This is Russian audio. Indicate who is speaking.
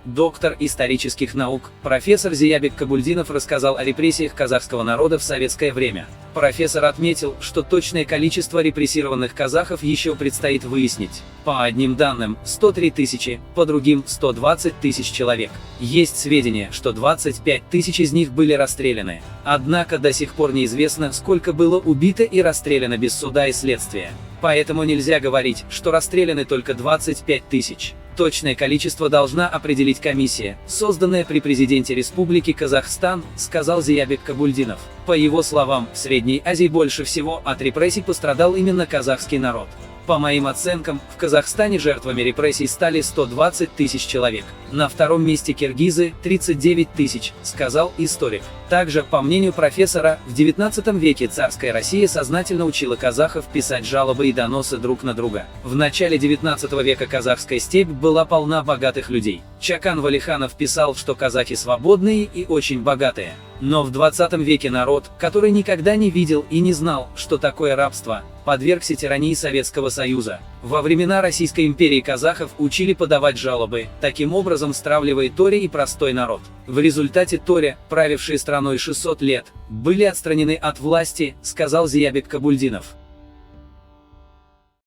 Speaker 1: Доктор исторических наук, профессор Зиябек Кабульдинов рассказал о репрессиях казахского народа в советское время. Профессор отметил, что точное количество репрессированных казахов еще предстоит выяснить. По одним данным, 103 тысячи, по другим, 120 тысяч человек. Есть сведения, что 25 тысяч из них были расстреляны. Однако до сих пор неизвестно, сколько было убито и расстреляно без суда и следствия. Поэтому нельзя говорить, что расстреляны только 25 тысяч. Точное количество должна определить комиссия, созданная при президенте Республики Казахстан, сказал Зиябек Кабульдинов. По его словам, в Средней Азии больше всего от репрессий пострадал именно казахский народ. По моим оценкам, в Казахстане жертвами репрессий стали 120 тысяч человек. На втором месте киргизы – 39 тысяч, сказал историк. Также, по мнению профессора, в 19 веке царская Россия сознательно учила казахов писать жалобы и доносы друг на друга. В начале 19 века казахская степь была полна богатых людей. Чакан Валиханов писал, что казахи свободные и очень богатые. Но в 20 веке народ, который никогда не видел и не знал, что такое рабство, подвергся тирании Советского Союза. Во времена Российской империи казахов учили подавать жалобы, таким образом стравливая торе и простой народ. В результате торе, правившие страной 600 лет, были отстранены от власти, сказал Зиябек Кабульдинов.